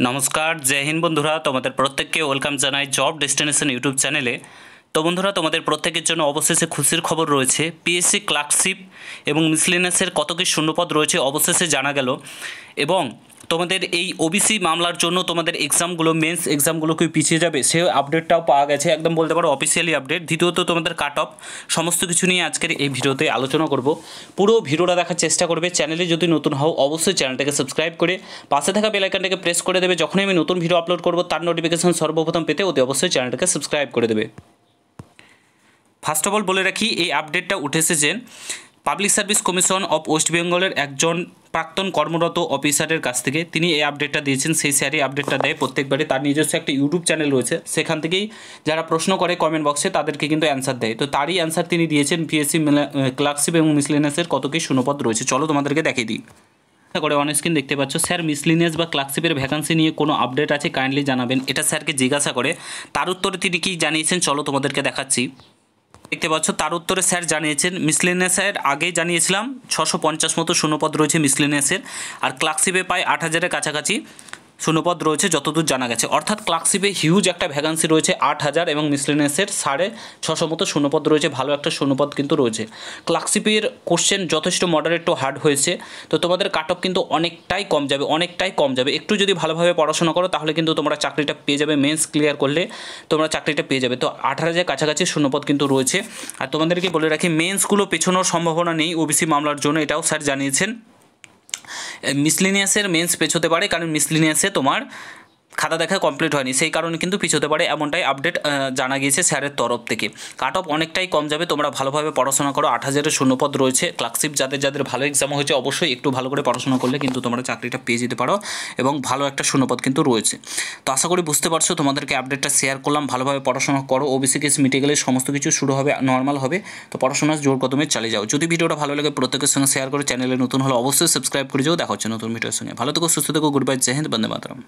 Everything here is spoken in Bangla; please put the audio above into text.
নমস্কার, জয় হিন্দ বন্ধুরা। তোমাদের প্রত্যেককে ওয়েলকাম জানাই জব ডেস্টিনেশন ইউটিউব চ্যানেলে। তো বন্ধুরা, তোমাদের প্রত্যেকের জন্য অবশেষে খুশির খবর রয়েছে। পিএসসি ক্লার্কশিপ এবং মিসলেনিয়াসের কত কি শূন্যপদ রয়েছে অবশেষে জানা গেল। এবং তোমাদের এই ওবিসি মামলার জন্য তোমাদের এক্সামগুলো, মেন্স এক্সামগুলো কি পিছিয়ে যাবে সে আপডেটটাও পাওয়া গেছে, একদম বলতে পারো অফিসিয়ালি আপডেট। দ্বিতীয়ত তোমাদের কাট অফ, সমস্ত কিছু নিয়ে আজকের এই ভিডিওতে আলোচনা করব। পুরো ভিডিওটা দেখার চেষ্টা করবে। চ্যানেলে যদি নতুন হও অবশ্যই চ্যানেলটাকে সাবস্ক্রাইব করে পাশে থাকা বেল আইকনটাকে প্রেস করে দেবে। যখনই আমি নতুন ভিডিও আপলোড করব তার নোটিফিকেশন সর্বপ্রথম পেতে অতি অবশ্যই চ্যানেলটাকে সাবস্ক্রাইব করে দেবে। ফার্স্ট অফ অল বলে রাখি, এই আপডেটটা উঠে এসেছে public service commission of West বেঙ্গলের একজন প্রাক্তন কর্মরত অফিসারের কাছ থেকে। তিনি এই আপডেটটা দিয়েছেন। সেই স্যারই আপডেটটা দেয় প্রত্যেকবারে। তার নিজস্ব একটা ইউটিউব চ্যানেল রয়েছে, সেখান থেকেই যারা প্রশ্ন করে কমেন্ট বক্সে তাদেরকে কিন্তু অ্যান্সার দেয়। তো তারই অ্যান্সার তিনি দিয়েছেন পিএসসি ক্লার্কশিপ এবং মিসলেনিয়াসের কত কি শূন্যপদ রয়েছে। চলো তোমাদেরকে দেখিয়ে দিই। করে অন স্ক্রিন দেখতে পাচ্ছ, স্যার মিসলেনিয়াস বা ক্লার্কশিপের ভ্যাকান্সি নিয়ে কোনো আপডেট আছে কাইন্ডলি জানাবেন, এটা স্যারকে জিজ্ঞাসা করে। তার উত্তরে তিনি কি জানিয়েছেন চলো তোমাদেরকে দেখাচ্ছি। দেখতে পাচ্ছ তার উত্তরে স্যার জানিয়েছেন মিসলেনিয়াসের আগেই জানিয়েছিলাম 650 মতো শূন্যপদ রয়েছে মিসলেনিয়াসের, আর ক্লার্কশিপে প্রায় 8000-এর কাছাকাছি শূন্যপদ রয়েছে যতদূর জানা গেছে। অর্থাৎ ক্লার্কশিপে হিউজ একটা ভ্যাকান্সি রয়েছে 8000 এবং মিসলেনিয়াসের 650 মতো শূন্যপদ রয়েছে। ভালো একটা শূন্যপদ কিন্তু রয়েছে। ক্লার্কশিপের কোশ্চেন যথেষ্ট মডারেট টু হার্ড হয়েছে। তো তোমাদের কাট অফ কিন্তু অনেকটাই কম যাবে। একটু যদি ভালোভাবে পড়াশোনা করো তাহলে কিন্তু তোমরা চাকরিটা পেয়ে যাবে। মেন্স ক্লিয়ার করলে তোমরা চাকরিটা পেয়ে যাবে। তো 8000 কাছাকাছি শূন্যপদ কিন্তু রয়েছে। আর তোমাদেরকে বলে রাখি, মেন্সগুলো পেছনোর সম্ভাবনা নেই ওবিসি মামলার জন্য, এটাও স্যার জানিয়েছেন। মিসলেনিয়াসের মেন্স পেছোতে পারে, কারণ মিসলেনিয়াসে তোমার খাতা দেখা কমপ্লিট হয়নি, সেই কারণে কিন্তু পিছোতে পারে, এমনটাই আপডেট জানা গিয়েছে স্যারের তরফ থেকে। কাট অফ অনেকটাই কম যাবে। তোমরা ভালোভাবে পড়াশোনা করো। 8000-এর শূন্যপদ রয়েছে। ক্লার্কশিপ যাদের ভালো এক্সাম হয়েছে অবশ্যই একটু ভালো করে পড়াশোনা করলে কিন্তু তোমরা চাকরিটা পেয়ে যেতে পারো, এবং ভালো একটা শূন্যপদ কিন্তু রয়েছে। তো আশা করি বুঝতে পারছো, তোমাদেরকে আপডেটটা শেয়ার করলাম। ভালোভাবে পড়াশোনা করো। ওবিসি কেস মিটে গেলে সমস্ত কিছু শুরু হবে, নর্মাল হবে। তো পড়াশোনার জোর কদমে চালিয়ে যাও। যদি ভিডিওটা ভালো লাগে প্রত্যেকের সঙ্গে শেয়ার করে, চ্যানেলে নতুন হলে অবশ্যই সাবস্ক্রাইব করে যাও। দেখা হচ্ছে নতুন ভিডিওর সঙ্গে। ভালো থেকো, সুস্থ থেকো। গুড বাই, জয় হিন্দ, বন্দে মাতরম।